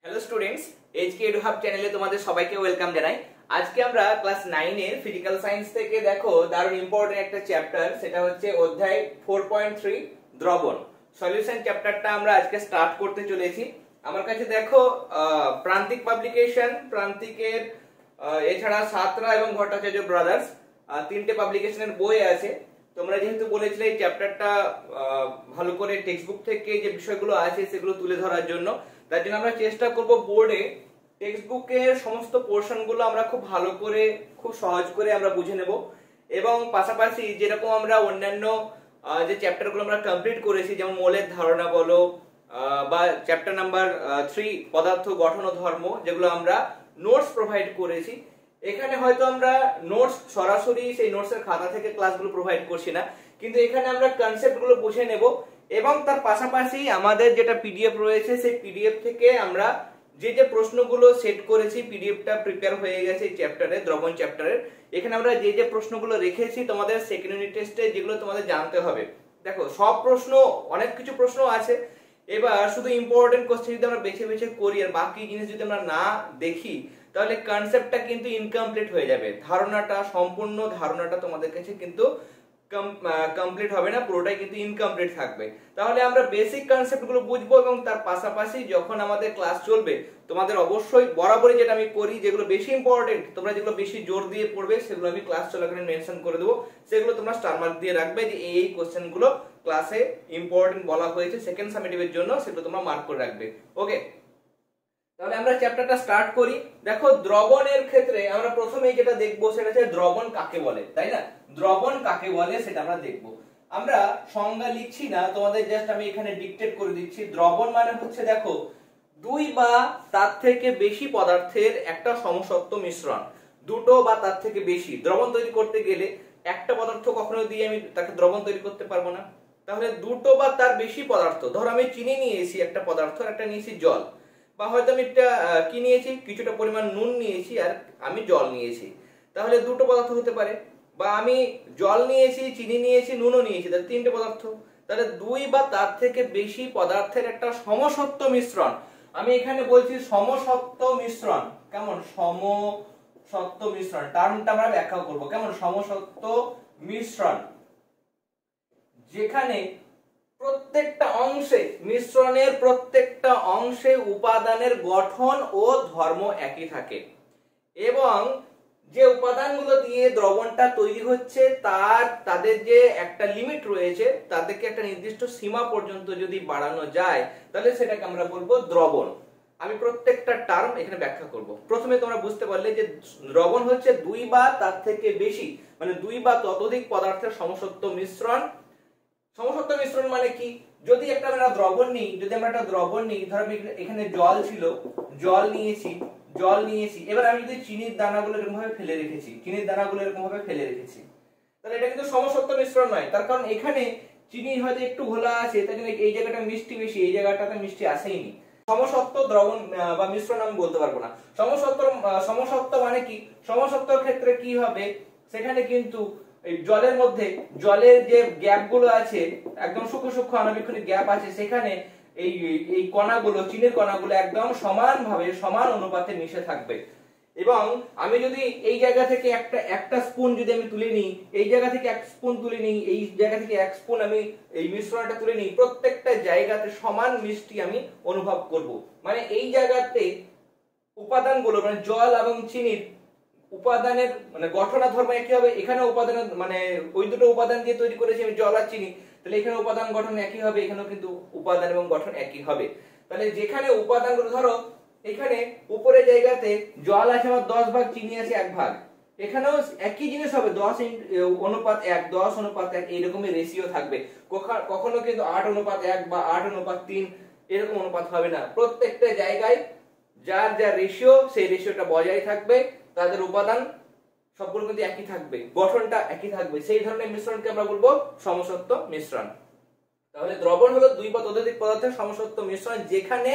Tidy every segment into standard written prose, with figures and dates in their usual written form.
Hello students, HK edu hub চ্যানেলে তোমাদের সবাইকে ওয়েলকাম জানাই। আজকে আমরা ক্লাস 9 এর ফিজিক্যাল সায়েন্স থেকে দেখো দারুণ ইম্পর্টেন্ট একটা চ্যাপ্টার, সেটা হচ্ছে অধ্যায় 4.3 দ্রবণ সলিউশন চ্যাপ্টারটা আমরা আজকে স্টার্ট করতে চলেছি। আমার কাছে দেখো প্রান্তিক পাবলিকেশন, প্রান্তিকের এছাড়া সাতরা এবং ভট্টাচার্য ব্রাদার্স তিনটে পাবলিকেশনের বই আছে। তোমরা যেহেতু বলেছিলে এই চ্যাপ্টারটা ভালো করে টেক্সট বুক থেকে যে বিষয়গুলো আছে সেগুলো তুলে ধরার জন্য, তার জন্য আমরা চেষ্টা করব বোর্ডে টেক্সট বুকের সমস্ত পোর্শনগুলো আমরা খুব ভালো করে খুব সহজ করে আমরা বুঝে নেব, এবং পাশাপাশি যেরকম আমরা অন্যান্য যে চ্যাপ্টারগুলো আমরা কমপ্লিট করেছি, যেমন মৌলের ধারণা বলো বা চ্যাপ্টার নাম্বার 3 পদার্থ গঠন ও ধর্ম, যেগুলো আমরা নোটস প্রোভাইড করেছি, এখানে হয়তো আমরা নোটস সরাসরি সেই নোটসের খাতা থেকে ক্লাসগুলো প্রোভাইড করছি না, কিন্তু এখানে আমরা কনসেপ্টগুলো বুঝে নেব, এবং তার পাশাপাশি আমাদের যেটা পিডিএফ রয়েছে সেই পিডিএফ থেকে আমরা যে যে প্রশ্নগুলো সেট করেছি, পিডিএফটা প্রিপেয়ার হয়ে গেছে এই চ্যাপ্টারে, দ্রবণ চ্যাপ্টারের। এখানে আমরা যে যে প্রশ্নগুলো রেখেছি তোমাদের সেকেন্ড ইউনিট টেস্টে, যেগুলো তোমাদের জানতে হবে। দেখো সব প্রশ্ন, অনেক কিছু প্রশ্ন আছে, এবার শুধু ইম্পর্টেন্ট কোশ্চেন যদি আমরা বেছে বেছে করি আর বাকি জিনিস যদি আমরা না দেখি, তাহলে কনসেপ্টটা কিন্তু ইনকমপ্লিট হয়ে যাবে। ধারণাটা, সম্পূর্ণ ধারণাটা তোমাদের কাছে কিন্তু কমপ্লিট হবে না, পুরোটাই কিন্তু ইনকমপ্লিট থাকবে। তাহলে আমরা বেসিক কনসেপ্টগুলো বুঝবো, এবং তার পাশাপাশি যখন আমাদের ক্লাস চলবে তোমাদের অবশ্যই বরাবরই যেটা আমি করি, যেগুলো বেশি ইম্পর্টেন্ট, তোমরা যেগুলো বেশি জোর দিয়ে পড়বে সেগুলো আমি ক্লাস চলাকালীন মেনশন করে দেবো। সেগুলো তোমরা স্টার মার্ক দিয়ে রাখবে যে এই কোশ্চেনগুলো ক্লাসে ইম্পর্টেন্ট বলা হয়েছে সেকেন্ড সামেটিভের জন্য, সেগুলো তোমরা মার্ক করে রাখবে। ওকে, তাহলে আমরা চ্যাপ্টারটা স্টার্ট করি। দেখো দ্রবণের ক্ষেত্রে আমরা প্রথমেই যেটা দেখবো সেটা হচ্ছে দ্রবণ কাকে বলে, তাই না? দ্রবণ কাকে বলে সেটা আমরা দেখবো। আমরা সংজ্ঞা লিখছি না, তোমাদের জাস্ট আমি এখানে ডিকটেট করে দিচ্ছি। দ্রবণ মানে হচ্ছে, দেখো, দুই বা তার থেকে বেশি পদার্থের একটা সমসত্ব মিশ্রণ। দুটো বা তার থেকে বেশি দ্রবণ তৈরি করতে গেলে একটা পদার্থ কখনো দিয়ে আমি তাকে দ্রবণ তৈরি করতে পারবো না। তাহলে দুটো বা তার বেশি পদার্থ, ধরো আমি চিনি নিয়েছি একটা পদার্থ, একটা নিয়েছি জল, বা হয়তো আমি একটা কি নিয়েছি, কিছুটা পরিমাণ নুন নিয়েছি আর আমি জল নিয়েছি, তাহলে দুটো পদার্থ হতে পারে। বা আমি জল নিয়েছি, চিনি নিয়েছি, নুনও নিয়েছি, তাহলে তিনটে পদার্থ। তাহলে দুই বা তার থেকে বেশি পদার্থের একটা সমসত্ব মিশ্রণ। আমি এখানে বলছি সমসত্ব মিশ্রণ। কেমন? সমসত্ব মিশ্রণ টার্মটা আমরা ব্যাখ্যা করব। কেমন? সমসত্ব মিশ্রণ, যেখানে প্রত্যেকটা অংশে, মিশ্রণের প্রত্যেকটা অংশে উপাদানের গঠন ও ধর্ম একই থাকে, এবং যে উপাদানগুলো দিয়ে দ্রবণটা তৈরি হচ্ছে তাদের যে একটা লিমিট রয়েছে, তাদেরকে একটা নির্দিষ্ট সীমা পর্যন্ত যদি বাড়ানো যায়, তাহলে সেটাকে আমরা বলবো দ্রবণ। আমি প্রত্যেকটা টার্ম এখানে ব্যাখ্যা করব। প্রথমে তোমরা বুঝতে পারলে যে দ্রবণ হচ্ছে দুই বা তার থেকে বেশি, মানে দুই বা ততোধিক পদার্থের সমসত্ব মিশ্রণ। সমসত্ব মিশ্রণ মানে কি? যদি আমরা দ্রবণ নিই, ধরো এখানে জল ছিল, জল নিয়েছি, এবার আমি যদি চিনির দানাগুলো এরকম ভাবে ফেলে রেখেছি, তাহলে এটা কিন্তু সমসত্ব মিশ্রণ নয়। তার কারণ এখানে চিনি হয়তো একটু ঘোলা আছে, তাই জন্য এই জায়গাটা মিষ্টি বেশি, এই জায়গাটাতে মিষ্টি আসেইনি। সমসত্ব দ্রবণ বা মিশ্রণ আমি বলতে পারবো না। সমসত্ব মানে কি? সমসত্বর ক্ষেত্রে কি হবে, সেখানে কিন্তু জলের মধ্যে, জলের যে গ্যাপ গুলো আছে, একদম সূক্ষ্ম সূক্ষ্ম আণবিক গ্যাপ আছে, সেখানে এই কণাগুলো, চিনির কণাগুলো একদম সমানভাবে, সমান অনুপাতে মিশে থাকবে। এবং আমি যদি এই জায়গা থেকে একটা স্পুন যদি আমি তুলে নিই, এই জায়গা থেকে এক স্পুন তুলে নিই, এই জায়গা থেকে এক স্পুন আমি এই মিশ্রণটা তুলে নিই, প্রত্যেকটা জায়গাতে সমান মিষ্টি আমি অনুভব করব। মানে এই জায়গাতে উপাদানগুলো, মানে জল এবং চিনির উপাদানের মানে গঠন আর ধর্ম একই হবে। এখানে উপাদানের মানে ওই দুটো উপাদান দিয়ে তৈরি করেছি আমি, জল আর চিনি, তাহলে এখানে উপাদান গঠন একই হবে, এখানেও কিন্তু উপাদান এবং গঠন একই হবে। তাহলে যেখানে উপাদানগুলো, ধরো এখানে উপরে জায়গাতে জল আছে আমার 10 ভাগ, চিনি আছে 1 ভাগ, এখানেও একই জিনিস হবে, 10:1, 10:1 এইরকমই রেশিও থাকবে। কখনো কিন্তু 8:1 বা 8:3 এরকম অনুপাত হবে না। প্রত্যেকটা জায়গায় যার যা রেশিও, সেই রেশিওটা বজায় থাকবে, তাদের উপাদান সবগুলো কিন্তু একই থাকবে, গঠনটা একই থাকবে। সেই ধরনের মিশ্রণকে আমরা বলবো সমসত্ব মিশ্রণ। তাহলে দ্রবণ হলো দুই বা ততোধিক পদার্থের সমসত্ব মিশ্রণ, যেখানে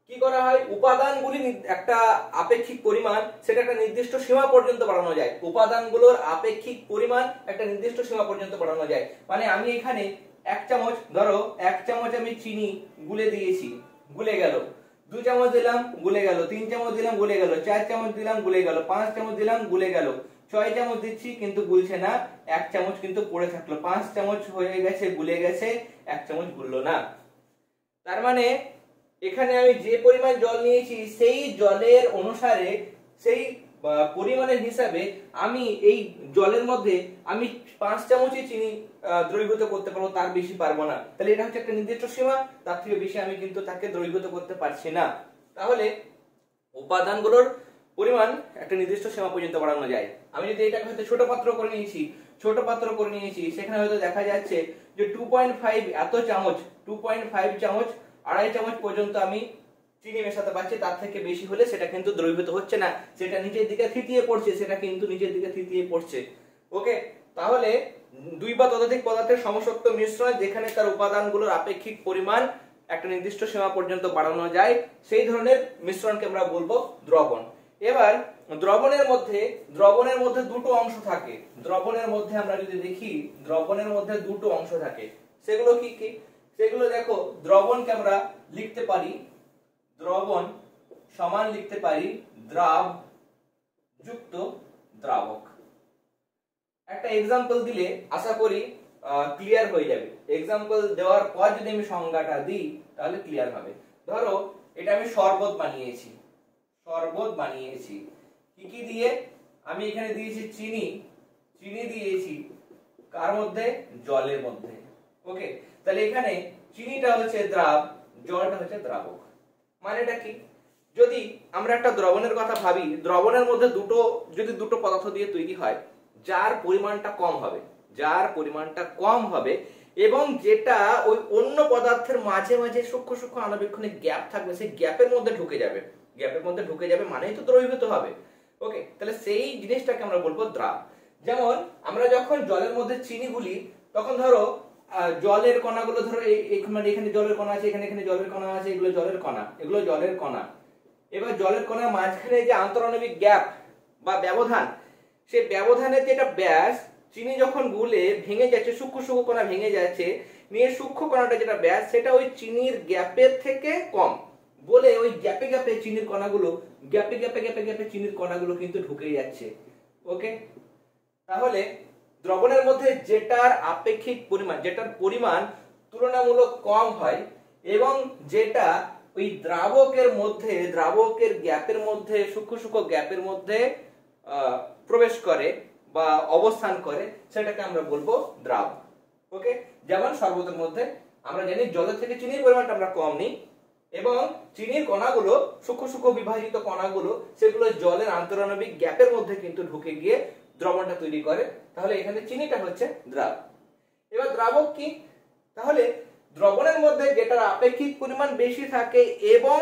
কি করা হয়, উপাদানগুলি একটা আপেক্ষিক পরিমাণ, সেটা একটা নির্দিষ্ট সীমা পর্যন্ত বাড়ানো যায়। উপাদানগুলোর আপেক্ষিক পরিমাণ একটা নির্দিষ্ট সীমা পর্যন্ত বাড়ানো যায়। মানে আমি এখানে 1 চামচ, ধরো 1 চামচ আমি চিনি গুলে দিয়েছি, গুলে গেল, 2 চামচ দিলাম গুলে গেল, 3 চামচ দিলাম গুলে গেল, 4 চামচ দিলাম গুলে গেল, 5 চামচ দিলাম গুলে গেল, 6 চামচ দিচ্ছি কিন্তু গুলছে না, 1 চামচ কিন্তু পড়ে থাকলো, 5 চামচ হয়ে গেছে গুলে গেছে, 1 চামচ গুললো না। তার মানে এখানে আমি যে পরিমাণ জল নিয়েছি সেই জলের অনুসারে সেই পরিমাণের হিসাবে আমি এই জলের মধ্যে আমি 5 চামচই চিনি দ্রবীভূত করতে পারবো, তার বেশি পারবো না। তাহলে এটা হচ্ছে একটা নির্দিষ্ট সীমা, তার থেকে বেশি আমি কিন্তু তাকে দ্রবীভূত করতে পারছি না। তাহলে উপাদানগুলোর পরিমাণ একটা নির্দিষ্ট সীমা পর্যন্ত বাড়ানো যায়। আমি যদি এটাকে হয়তো ছোট পাত্র করে নিয়েছি সেখানে হয়তো দেখা যাচ্ছে যে 2.5 এত চামচ, 2.5 চামচ, 2.5 চামচ পর্যন্ত আমি চিনি মেশাতে পারছি, তার থেকে বেশি হলে সেটা কিন্তু দ্রবীভূত হচ্ছে না, সেটা নিচের দিকে থিতিয়ে পড়ছে, ওকে। তাহলে দুই বা ততোধিক পদার্থের সমশক্ত মিশ্রণ যেখানে তার উপাদানগুলোর আপেক্ষিক পরিমাণ একটা নির্দিষ্ট সীমা পর্যন্ত বাড়ানো যায়, সেই ধরনের মিশ্রণকে আমরা বলবো দ্রবণ। এবার দ্রবণের মধ্যে দুটো অংশ থাকে। দ্রবণের মধ্যে আমরা যদি দেখি, দ্রবণের মধ্যে দুটো অংশ থাকে। সেগুলো কি কি? সেগুলো দেখো, দ্রবণকে আমরা লিখতে পারি, দ্রবণ সমান লিখতে পারি দ্রাব যুক্ত দ্রাবক। একটা এক্সাম্পল দিলে আশা করি ক্লিয়ার হয়ে যাবে। এক্সাম্পল দেওয়ার পর যদি আমি সংজ্ঞাটা দিই তাহলে ক্লিয়ার হবে। ধরো এটা আমি শরবত বানিয়েছি, কি কি দিয়ে? আমি এখানে দিয়েছি চিনি দিয়েছি কার মধ্যে? জলের মধ্যে, ওকে। তাহলে এখানে চিনিটা হচ্ছে দ্রাব, জলটা হচ্ছে দ্রাবক। মানেটা কি? যদি আমরা একটা দ্রবণের কথা ভাবি, দ্রবণের মধ্যে দুটো পদার্থ দিয়ে তৈরি হয়, যার পরিমাণটা কম হবে এবং যেটা ওই অন্য পদার্থের মাঝে মাঝে সূক্ষ্ম আণুবীক্ষণিক গ্যাপ থাকবে, সেই গ্যাপের মধ্যে ঢুকে যাবে মানেই তো দ্রবীভূত হবে, ওকে। তাহলে সেই জিনিসটাকে আমরা বলবো দ্রাব। যেমন আমরা যখন জলের মধ্যে চিনি গুলি, তখন ধরো জলের কণাগুলো ধরো এখানে জলের কণা আছে, এখানে জলের কণা আছে, এগুলো জলের কণা। এবার জলের কণার মাঝখানে যে আন্তঃআণবিক গ্যাপ বা ব্যবধান, সেই ব্যবধানের যেটা ব্যাস, চিনি যখন গুলে ভেঙে যাচ্ছে, সূক্ষ্ম কণা ভেঙে যাচ্ছে, নিয়ে সূক্ষ্ম কণাটা যেটা ব্যাস, সেটা ওই চিনির গ্যাপের থেকে কম বলে ওই গ্যাপে চিনির কণাগুলো কিন্তু ঢুকে যাচ্ছে, ওকে। তাহলে দ্রবণের মধ্যে যেটার আপেক্ষিক পরিমাণ, যেটার পরিমাণ তুলনামূলক কম হয় এবং যেটা ওই দ্রাবকের গ্যাপের মধ্যে, সূক্ষ্ম গ্যাপের মধ্যে প্রবেশ করে বা অবস্থান করে, সেটাকে আমরা বলবো দ্রাব, ওকে। যেমন শরবতের মধ্যে আমরা জানি জলের থেকে চিনির পরিমাণটা আমরা কম নিই এবং চিনির কণাগুলো, সূক্ষ্ম বিভাজিত কণাগুলো, সেগুলো জলের আন্তঃআণবিক গ্যাপের মধ্যে কিন্তু ঢুকে গিয়ে দ্রবণটা তৈরি করে। তাহলে এখানে চিনিটা হচ্ছে দ্রাব। এবার দ্রাবক কি? তাহলে দ্রবণের মধ্যে যেটার আপেক্ষিক পরিমাণ বেশি থাকে এবং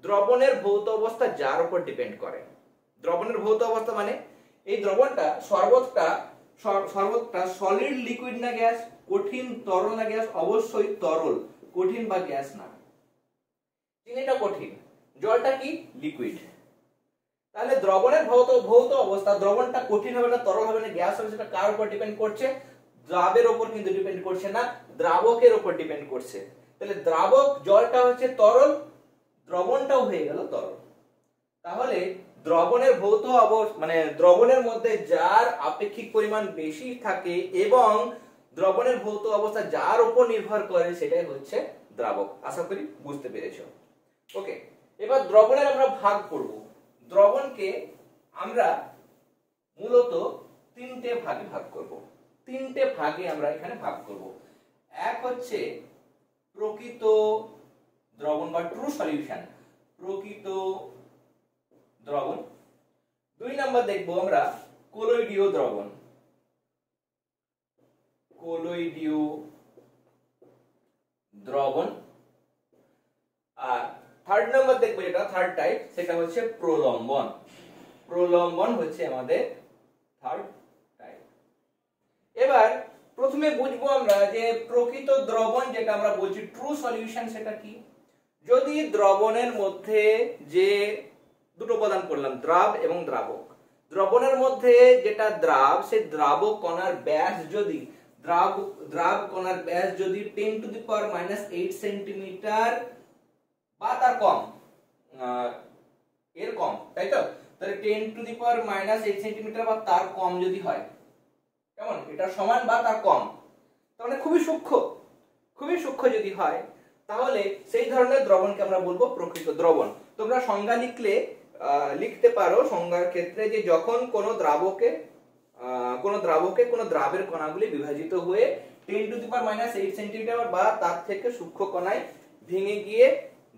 দ্রবণের ভৌত অবস্থা যার উপর ডিপেন্ড করে। দ্রবণের ভৌত অবস্থা মানে এই দ্রবণটা, শরবতটা সলিড, লিকুইড না গ্যাস, কঠিন, তরল না গ্যাস? অবশ্যই তরল, কঠিন বা গ্যাস না। চিনিটা কঠিন, জলটা কি? লিকুইড। তাহলে দ্রবণের ভৌত অবস্থা, দ্রবণটা কঠিন হবে না, তরল হবে না, গ্যাস হবে, সেটা কার উপর ডিপেন্ড করছে? দ্রাবের উপর কিন্তু ডিপেন্ড করছে না, দ্রাবকের উপর ডিপেন্ড করছে। তাহলে দ্রাবক, জলটা হচ্ছে তরল, দ্রবণটাও হয়ে গেল তরল। তাহলে দ্রবণের ভৌত অবস্থা মানে দ্রবণের মধ্যে যার আপেক্ষিক পরিমাণ বেশি থাকে এবং দ্রবণের ভৌত অবস্থা যার উপর নির্ভর করে, সেটাই হচ্ছে দ্রাবক। আশা করি বুঝতে পেরেছো, ওকে। এবার দ্রবণের আমরা ভাগ করব। দ্রবণকে আমরা মূলত তিনটে ভাগে ভাগ করব। আমরা এখানে ভাগ করব। এক হচ্ছে প্রকৃত দ্রবণ বা ট্রু সলিউশন, প্রকৃত দ্রবণ। 2 নাম্বার দেখব আমরা কলোইডীয় দ্রবণ, আর 3rd নাম্বার দেখব, যেটা 3rd টাইপ, সেটা হচ্ছে প্রলম্বন হচ্ছে আমাদের 3rd টাইপ। এবার প্রথমে বুঝবো আমরা যে প্রকৃত দ্রবণ, যেটা আমরা বলছি ট্রু সলিউশন, সেটা কি। যদি দ্রবণের মধ্যে যে দুটো উপাদান পড়লাম, দ্রাব এবং দ্রাবক, দ্রবণের মধ্যে যেটা দ্রাব, সেই দ্রাবক কণার ব্যাস যদি দ্রাব কণার ব্যাস যদি 10⁻⁻8 সেন্টিমিটার বা তার কম, এর কম, তাই তো? তাহলে 10⁻⁻8 সেন্টিমিটার বা তার কম যদি হয়, কেমন, এটা সমান বা তার কম, তার মানে খুবই সূক্ষ্ম যদি হয়, তাহলে সেই ধরনের দ্রবণকে আমরা বলবো প্রকৃত দ্রবণ। তোমরা সংজ্ঞা লিখতে পারো সংজ্ঞার ক্ষেত্রে যে যখন কোনো দ্রাবকে কোনো দ্রাবের কণাগুলি বিভাজিত হয়ে 10⁻⁸ সেন্টিমিটার বা তার থেকে সূক্ষ্ম কণায় ভেঙে গিয়ে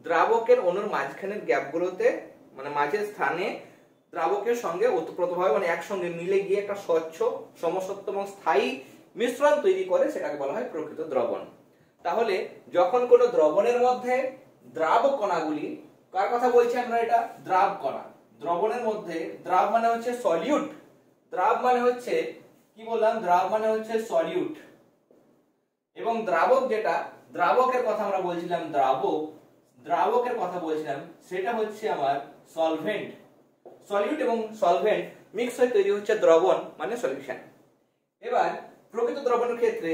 দ্রাবকের অণুর মাঝখানের গ্যাপগুলোতে, মানে মাঝের স্থানে দ্রাবকের সঙ্গে ওতপ্রোতভাবে মানে একসঙ্গে মিলে গিয়ে একটা স্বচ্ছ, সমসত্ব এবং স্থায়ী মিশ্রণ তৈরি করে, সেটাকে বলা হয় প্রকৃত দ্রবণ। তাহলে যখন কোনো দ্রবণের মধ্যে দ্রাব কণাগুলি, কার কথা বলছি আমরা, এটা দ্রাব কণা, দ্রবণের মধ্যে দ্রাব মানে হচ্ছে সলিউট, দ্রাব মানে হচ্ছে কি বললাম, দ্রাব মানে হচ্ছে সলিউট, এবং দ্রাবক যেটা, দ্রাবকের কথা আমরা বলছিলাম, দ্রাবকের কথা বলছিলাম, সেটা হচ্ছে আমার সলভেন্ট। সলিউট এবং সলভেন্ট মিক্স হয়ে তৈরি হচ্ছে দ্রবণ মানে সলিউশন। এবার প্রকৃত দ্রবণের ক্ষেত্রে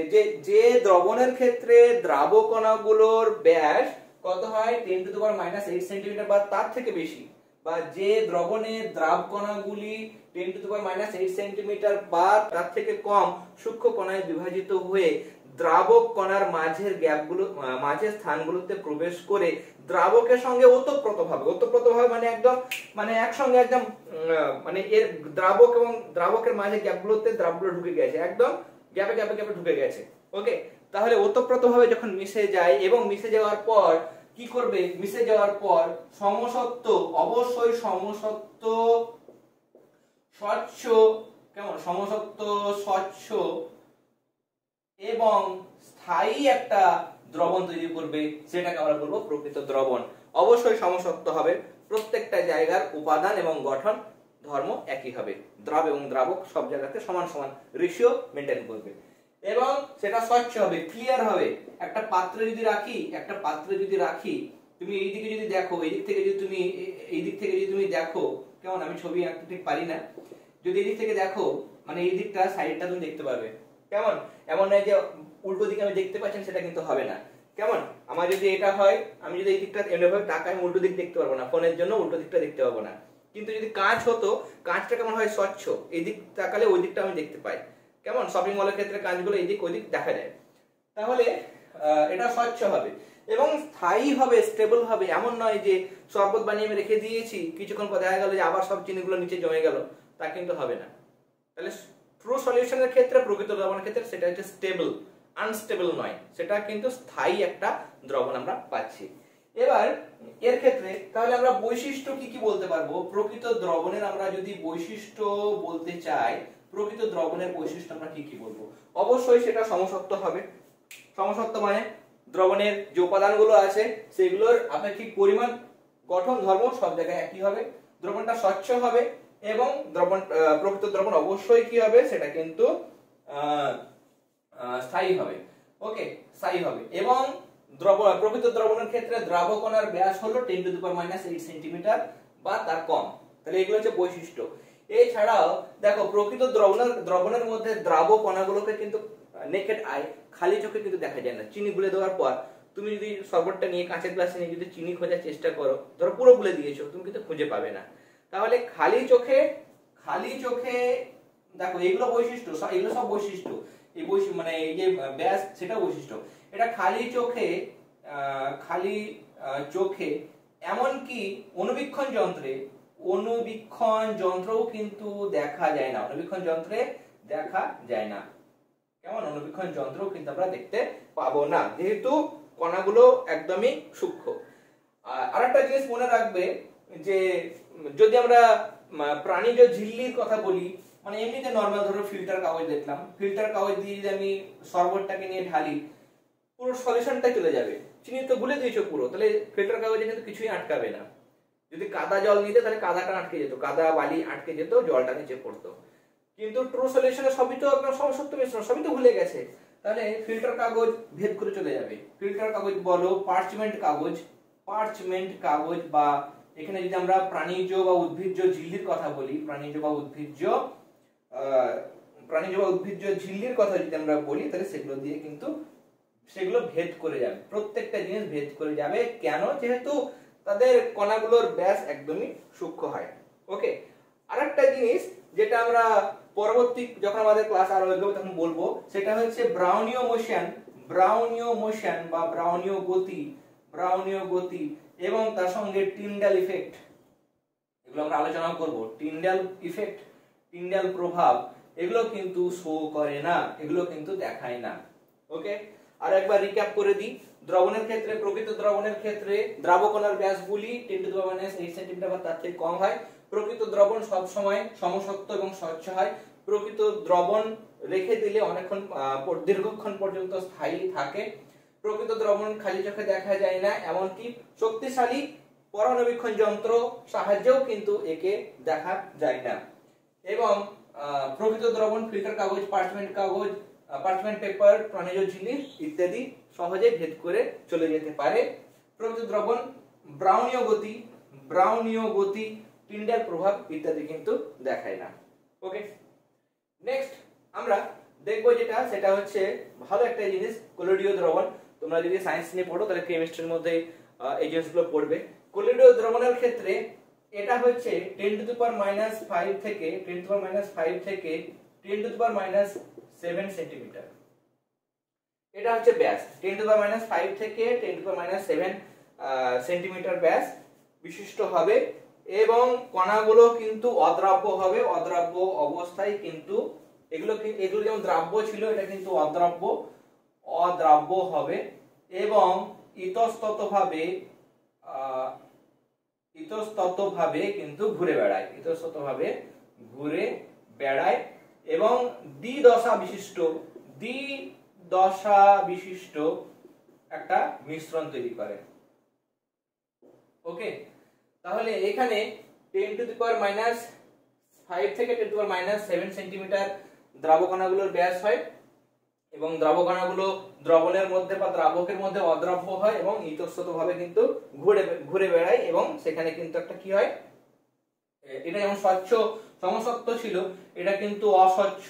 যে দ্রবণের ক্ষেত্রে দ্রাব কণাগুলোর ব্যাস কত হয় 10⁻⁸ সেন্টিমিটার বা তার থেকে বেশি, বা যে দ্রবণে দ্রাব কণাগুলি 10⁻⁸ সেন্টিমিটার বা তার থেকে কম সূক্ষ্ম কণায় বিভাজিত হয়ে দ্রাবক কণার মাঝের স্থানগুলোতে প্রবেশ করে দ্রাবকের সঙ্গে ওতপ্রোতভাবে মানে একদম, মানে একসঙ্গে একদম, মানে এর দ্রাবক এবং দ্রাবকের মাঝে গ্যাপগুলোতে দ্রাবগুলো ঢুকে গেছে, একদম গ্যাপে ঢুকে গেছে। ওকে, তাহলে ওতপ্রোতভাবে যখন মিশে যায় এবং মিশে যাওয়ার পর কি করবে, মিশে যাওয়ার পর সমসত্ব, অবশ্যই সমসত্ব স্বচ্ছ, কেমন, সমসত্ব স্বচ্ছ এবং স্থায়ী একটা দ্রবণ তৈরি করবে, সেটাকে আমরা বলবো প্রকৃত দ্রবণ। অবশ্যই সমসত্ব হবে, প্রত্যেকটা জায়গার উপাদান এবং গঠন ধর্ম একই হবে, দ্রব এবং দ্রাবক সব জায়গাতে সমান সমান রেশিও মেনটেন করবে, এবং সেটা স্বচ্ছ হবে, ক্লিয়ার হবে। একটা পাত্রে যদি রাখি, তুমি এই দিকে যদি দেখো, এই দিক থেকে যদি তুমি দেখো, কেমন, আমি ছবি আঁকতে ঠিক পারি না, যদি এই দিক থেকে দেখো, মানে এই দিকটা সাইডটা তুমি দেখতে পারবে, কেমন, এমন নয় যে উল্টো দিকে আমি দেখতে পাচ্ছেন, সেটা কিন্তু হবে না, কেমন। আমার যদি এটা হয়, আমি যদি এই দিকটা এমনিভাবে তাকাই, আমি উল্টো দিক দেখতে পারবো না, ফোনের জন্য উল্টো দিকটা দেখতে পাবো না। কিন্তু যদি কাঁচ হতো, কাঁচটা কেমন হয়, স্বচ্ছ, এই দিক তাকালে ওই দিকটা আমি দেখতে পাই, কেমন, শপিং মলের ক্ষেত্রে কাঁচগুলো এই দিক ওই দিক দেখা যায়। তাহলে এটা স্বচ্ছ হবে এবং স্থায়ী হবে, স্টেবল হবে। এমন নয় যে শরবত বানিয়ে আমি রেখে দিয়েছি, কিছুক্ষণ পর দেখা গেল যে আবার সব চিনিগুলো নিচে জমে গেল, তা কিন্তু হবে না। তাহলে ট্রু সলিউশনের ক্ষেত্রে, প্রকৃত দ্রবণের ক্ষেত্রে সেটা হচ্ছে স্টেবল, আনস্টেবল নয়, সেটা কিন্তু স্থায়ী একটা দ্রবণ আমরা পাচ্ছি। এবার এর ক্ষেত্রে তাহলে আমরা বৈশিষ্ট্য কি কি বলতে পারবো, প্রকৃত দ্রবণের আমরা যদি বৈশিষ্ট্য বলতে চাই, প্রকৃত দ্রবণের বৈশিষ্ট্য আমরা কি কি বলবো, অবশ্যই সেটা সমসত্ব হবে। সমসত্ব মানে দ্রবণের যে উপাদানগুলো আছে সেগুলোর আপেক্ষিক পরিমাণ, গঠন, ধর্ম সব জায়গায় একই হবে, দ্রবণটা স্বচ্ছ হবে, এবং প্রকৃত দ্রবণ অবশ্যই কি হবে, সেটা কিন্তু স্থায়ী হবে। ওকে, স্থায়ী হবে, এবং প্রকৃত দ্রবণের ক্ষেত্রে দ্রাবকণার ব্যাস হলো 10⁻⁸ সেন্টিমিটার বা তার কম। তাহলে এগুলো হচ্ছে বৈশিষ্ট্য। এছাড়াও দেখো, প্রকৃত দ্রবণের মধ্যে দ্রাব কণাগুলোকে কিন্তু নেকেড আই, খালি চোখে কিন্তু দেখা যায় না। চিনি গুলে দেওয়ার পর তুমি যদি শরবতটা নিয়ে, কাঁচের গ্লাসে নিয়ে যদি চিনি খোঁজার চেষ্টা করো, ধরো পুরো গুলে দিয়েছো, তুমি কিন্তু খুঁজে পাবে না। তাহলে খালি চোখে দেখো, এগুলো বৈশিষ্ট্য, এগুলো সব বৈশিষ্ট্য, এই মানে এই যে ব্যাস, সেটা বৈশিষ্ট্য। এটা খালি চোখে এমনকি অনুবীক্ষণ যন্ত্রেও কিন্তু দেখা যায় না, কেমন, অনুবীক্ষণ যন্ত্রও কিন্তু আমরা দেখতে পাবো না, যেহেতু কণাগুলো একদমই সূক্ষ্ম। আর একটা জিনিস মনে রাখবে যে যদি আমরা প্রাণীজ ঝিল্লির কথা বলি, মানে এমনিতে নর্মাল ধরো ফিল্টার কাগজ দেখলাম, ফিল্টার কাগজ দিয়ে যদি আমি শরবতটাকে নিয়ে ঢালি, পুরো সলিউশনটা চলে যাবে, চিনি তো গুলে দিয়েছো পুরো, তাহলে ফিল্টার কাগজে কিন্তু কিছুই আটকাবে না। যদি কাদা জল নিতে, তাহলে কাদাটা আটকে যেত, কাদা বালি আটকে যেত, জলটা নিচে পড়তো। কিন্তু ট্রু সলিউশনে সবই তো আপনার সমসত্ব মিশ্রণ, সবই তো ভুলে গেছে, তাহলে ফিল্টার কাগজ ভেদ করে চলে যাবে। ফিল্টার কাগজ বলো, পার্চমেন্ট কাগজ, বা এখানে যদি আমরা প্রাণীজ বা উদ্ভিজ্জ ঝিল্লির কথা বলি, প্রাণীজ বা উদ্ভিজ্জ ঝিল্লির কথা যদি আমরা বলি, তাহলে সেগুলো দিয়ে কিন্তু সেগুলো ভেদ করে যাবে, প্রত্যেকটা জিনিস ভেদ করে যাবে। কেন? যেহেতু তাদের কণাগুলোর ব্যাস একদমই সূক্ষ্ম হয়। ওকে, আরেকটা জিনিস যেটা আমরা পরবর্তী যখন আমাদের ক্লাস আরো এগোবে তখন বলবো, সেটা হচ্ছে ব্রাউনীয় মোশন বা ব্রাউনীয় গতি এবং তার সঙ্গে টিন্ডাল ইফেক্ট, এগুলো আমরা আলোচনা করব। টিন্ডাল ইফেক্ট, টিন্ডাল প্রভাব, এগুলো কিন্তু শো করে না, এগুলো কিন্তু দেখায় না। ওকে, আর একবার রিক্যাপ করে দিই। দ্রবণের ক্ষেত্রে, প্রকৃত দ্রবণের ক্ষেত্রে দ্রাবকণার ব্যাসগুলি 10⁻⁸ সেন্টিমিটার বা তার থেকে কম হয়। প্রকৃত দ্রবণ সব সময় সমসত্ব এবং স্বচ্ছ হয়। প্রকৃত দ্রবণ রেখে দিলে অনেকক্ষণ দীর্ঘক্ষণ পর্যন্ত স্থায়ী থাকে। প্রকৃত দ্রবণ খালি চোখে দেখা যায় না, এমনকি শক্তিশালী পরাণুবীক্ষণ যন্ত্র সাহায্যেও কিন্তু একে দেখা যায় না। এবং প্রকৃত দ্রবণ ফিল্টার কাগজ, পার্চমেন্ট পেপার, প্রাণীজ ঝিল্লি ইত্যাদি সহজে ভেদ করে চলে যেতে পারে। প্রকৃত দ্রবণ ব্রাউনীয় গতি, টিন্ডাল প্রভাব ইত্যাদি কিন্তু দেখায় না। ওকে, নেক্সট আমরা দেখবো যেটা, সেটা হচ্ছে ভালো একটা জিনিস, কলোয়েডীয় দ্রবণ। তোমরা যদি সায়েন্স নিয়ে পড়ো তাহলে কেমিস্ট্রির মধ্যে এই জিনিসগুলো পড়বে। কলোয়েডীয় দ্রবণের ক্ষেত্রে এটা হচ্ছে 10⁻⁵ থেকে 10⁻7 সেন্টিমিটার। এটা হচ্ছে ব্যাস, 10⁻5 থেকে 10⁻7 সেন্টিমিটার ব্যাস বিশিষ্ট হবে। এবং কণাগুলো কিন্তু অদ্রাব্য হবে, অদ্রাব্য অবস্থায় কিন্তু এগুলো যেমন দ্রাব্য ছিল, এটা কিন্তু অদ্রাব্য হবে এবং ইতস্ততভাবে কিন্তু ঘুরে বেড়ায় এবং দ্বিদশা বিশিষ্ট একটা মিশ্রণ তৈরি করে। ওকে, তাহলে এখানে 10⁻⁵ থেকে 10⁻7 সেন্টিমিটার দ্রাবকণাগুলোর ব্যাস হয় এবং দ্রাবকণাগুলো দ্রবণের মধ্যে বা দ্রাবকের মধ্যে অদ্রাব্য হয় এবং ইতস্ততভাবে কিন্তু ঘুরে বেড়ায় এবং সেখানে কিন্তু একটা কি হয়, এটা যেমন স্বচ্ছ সমসত্ব ছিল, এটা কিন্তু অস্বচ্ছ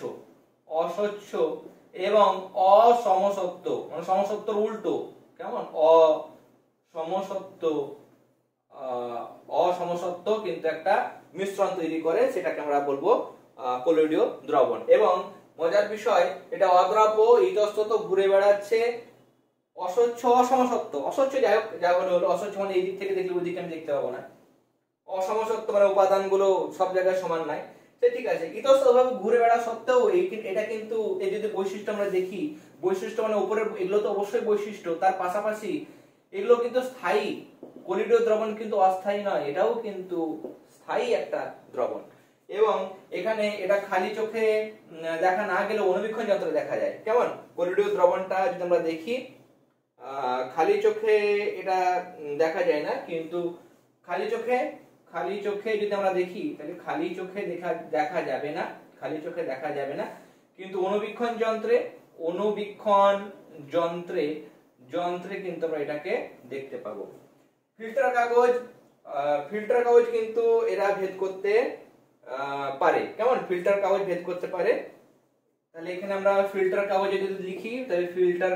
এবং অসমসত্ব, মানে সমসত্বর উল্টো, কেমন অসমসত্ব কিন্তু একটা মিশ্রণ তৈরি করে, সেটাকে আমরা বলবো কলোয়েডীয় দ্রবণ। এবং মজার বিষয়, এটা অদ্রাব্য, ইতস্তত, ঘুরে বেড়াচ্ছে, অস্বচ্ছ, অস্বচ্ছ যাই হোক, যা হলো অস্বচ্ছ মানে এই দিক থেকে দেখলে ওই দিকে আমি দেখতে পাবো না, অসমসত্ব মানে উপাদানগুলো সব জায়গায় সমান নাই, সে ঠিক আছে। ইতস্ততভাবে ঘুরে বেড়া সত্ত্বেও এটা কিন্তু এই যদি বৈশিষ্ট্য আমরা দেখি, বৈশিষ্ট্য মানে উপরে এগুলো তো অবশ্যই বৈশিষ্ট্য, তার পাশাপাশি এগুলো কিন্তু স্থায়ী। কলোয়েডীয় দ্রবণ কিন্তু অস্থায়ী নয়, এটাও কিন্তু স্থায়ী একটা দ্রবণ। এবং এখানে এটা খালি চোখে দেখা না গেলে অণুবীক্ষণ যন্ত্রে দেখা যায়। কেমন, কলোয়েডীয় দ্রবণটা যদি আমরা দেখি, খালি চোখে এটা দেখা যায় না, কিন্তু খালি চোখে যদি আমরা দেখি তাহলে খালি চোখে দেখা যাবে না, কিন্তু অণুবীক্ষণ যন্ত্রে কিন্তু আমরা এটাকে দেখতে পাবো। ফিল্টার কাগজ কিন্তু এরা ভেদ করতে পারে। কেমন, ফিল্টার কাগজ ভেদ করতে পারে। তাহলে এখানে আমরা ফিল্টার কাগজে যদি লিখি, তাহলে ফিল্টার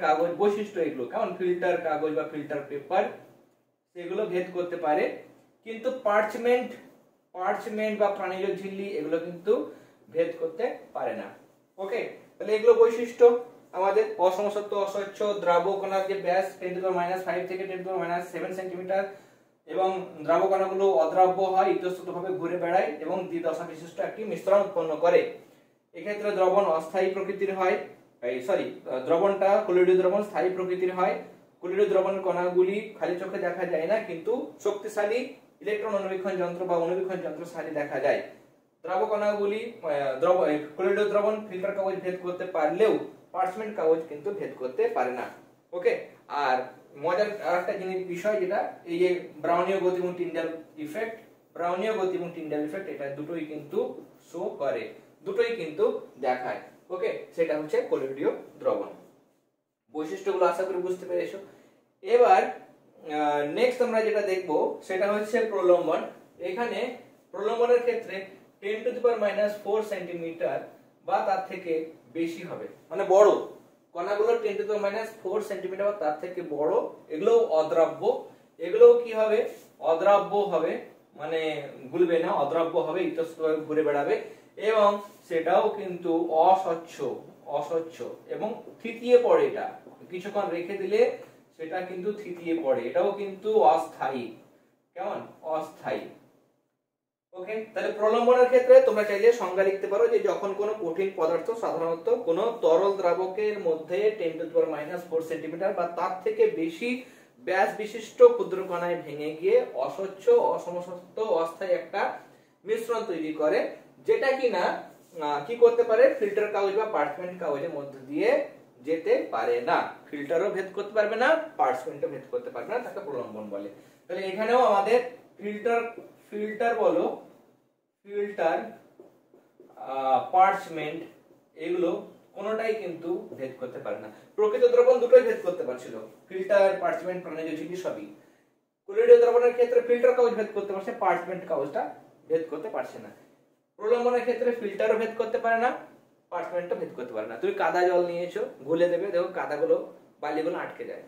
কাগজ বৈশিষ্ট্য এগুলো, কেমন, ফিল্টার কাগজ বা ফিল্টার পেপার সেগুলো ভেদ করতে পারে, কিন্তু পার্চমেন্ট বা প্রাণীজ ঝিল্লি এগুলো কিন্তু ভেদ করতে পারে না। ওকে, তাহলে এগুলো বৈশিষ্ট্য আমাদের। অসমসত্ব, অস্বচ্ছ, দ্রাবকণার যে ব্যাস 10⁻⁵ থেকে 10⁻7 সেন্টিমিটার এবং দ্রাবকণাগুলো অদ্রাব্য হয়, ইতস্ততভাবে ঘুরে বেড়ায় এবং দ্বিদশা বিশিষ্ট একটি মিশ্রণ উৎপন্ন করে। এক্ষেত্রে দ্রবণ অস্থায়ী প্রকৃতির হয়, দ্রবণটা কলোয়েডীয় দ্রবণ স্থায়ী প্রকৃতির হয়। কলোয়েডীয় দ্রবণ কণাগুলি খালি চোখে দেখা যায় না, কিন্তু শক্তিশালী ইলেকট্রন অণুবীক্ষণ যন্ত্র বা অণুবীক্ষণ যন্ত্র সাহায্যে দেখা যায়। দ্রাবকণাগুলি কলোয়েডীয় দ্রবণ ফিল্টার কাগজ ভেদ করতে পারলেও পার্চমেন্ট কাগজ কিন্তু ভেদ করতে পারে না। ওকে, আর মজার আরেকটা জিনিস বিষয় যেটা, এই যে ব্রাউনীয় গতি এবং টিন্ডাল ইফেক্ট, এটা দুটোই কিন্তু শো করে, দুটোই কিন্তু দেখায়। ওকে, সেটা হচ্ছে কলোয়েডীয় দ্রবণ। বৈশিষ্ট্যগুলো আশা করি বুঝতে পেরেছো। এবার নেক্সট আমরা যেটা দেখব সেটা হচ্ছে প্রলম্বন। এখানে প্রলম্বনের ক্ষেত্রে 10⁻⁴ সেন্টিমিটার বা তার থেকে বেশি হবে, মানে বড়, কণাগুলো 10⁻⁴ সেন্টিমিটার বা তার থেকে বড়, এগুলো অদ্রাব্য। এগুলো কি হবে? অদ্রাব্য হবে, মানে গুলবে না, অদ্রাব্য হবে, ইতস্তভাবে ঘুরে বেড়াবে এবং সেটাও কিন্তু অস্বচ্ছ এবং থিতিয়ে পড়ে। এটা কিছুক্ষণ রেখে দিলে সেটা কিন্তু থিতিয়ে পড়ে, এটাও কিন্তু অস্থায়ী। কেমন? অস্থায়ী। ওকে, তাহলে প্রলম্বনের ক্ষেত্রে তোমরা চাইলে সংজ্ঞা লিখতে পারো যে যখন কোনো কঠিন পদার্থ সাধারণত কোনো তরল দ্রাবকের মধ্যে 10⁻⁴ সেন্টিমিটার বা তার থেকে বেশি ব্যাস বিশিষ্ট ক্ষুদ্র কণায় ভেঙে গিয়ে অস্বচ্ছ, অসমসত্ব, অস্থায়ী একটা মিশ্রণ তৈরি করে, যেটা কিনা কি করতে পারে? ফিল্টার কাগজ বা পার্চমেন্ট কাগজের মধ্যে দিয়ে যেতে পারে না। ফিল্টারও ভেদ করতে পারবে না, পার্চমেন্টও ভেদ করতে পারবে না, তাকে প্রলম্বন বলে। তাহলে এখানেও আমাদের ফিল্টার পার্চমেন্ট এগুলো কোনোটাই কিন্তু ভেদ করতে পারে না। প্রকৃত দ্রবণ দুটোই ভেদ করতে পারছিল, ফিল্টার, পার্চমেন্ট, প্রাণীজ ঝিল্লি সবই। কলিডীয় দ্রবণের ক্ষেত্রে ফিল্টার কাগজ ভেদ করতে পারছে, পার্চমেন্ট কাগজটা ভেদ করতে পারছে না। প্রলম্বনের ক্ষেত্রে ফিল্টারও ভেদ করতে পারে না, পার্চমেন্টও ভেদ করতে পারে না। তুমি কাদা জল নিয়েছো, ঘুলে দেবে, দেখো কাদাগুলো, বালিগুলো আটকে যায়।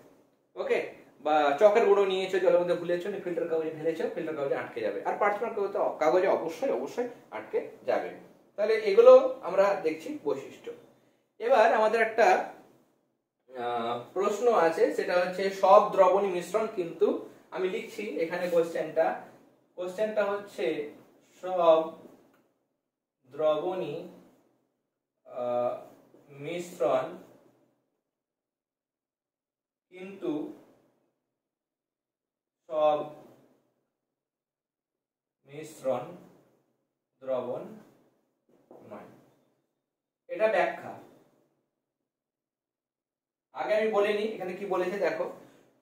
ওকে, বা চকের গুঁড়ো নিয়েছো, জলের মধ্যে ভুলেছো, ফিল্টার কাগজে ফেলেছো, ফিল্টার কাগজে আটকে যাবে। আর পার্চমেন্ট কাগজে অবশ্যই আটকে যাবে। তাহলে এগুলো আমরা দেখছি বৈশিষ্ট্য। এবার আমাদের একটা প্রশ্ন আছে, সেটা হচ্ছে সব দ্রবণী মিশ্রণ, কিন্তু আমি লিখছি এখানে কোশ্চেনটা হচ্ছে সব দ্রবণী মিশ্রণ কিন্তু সব মিশ্রণ দ্রবণ নয়। এটা ব্যাখ্যা। আগে আমি বলিনি, এখানে কি বলেছে দেখো,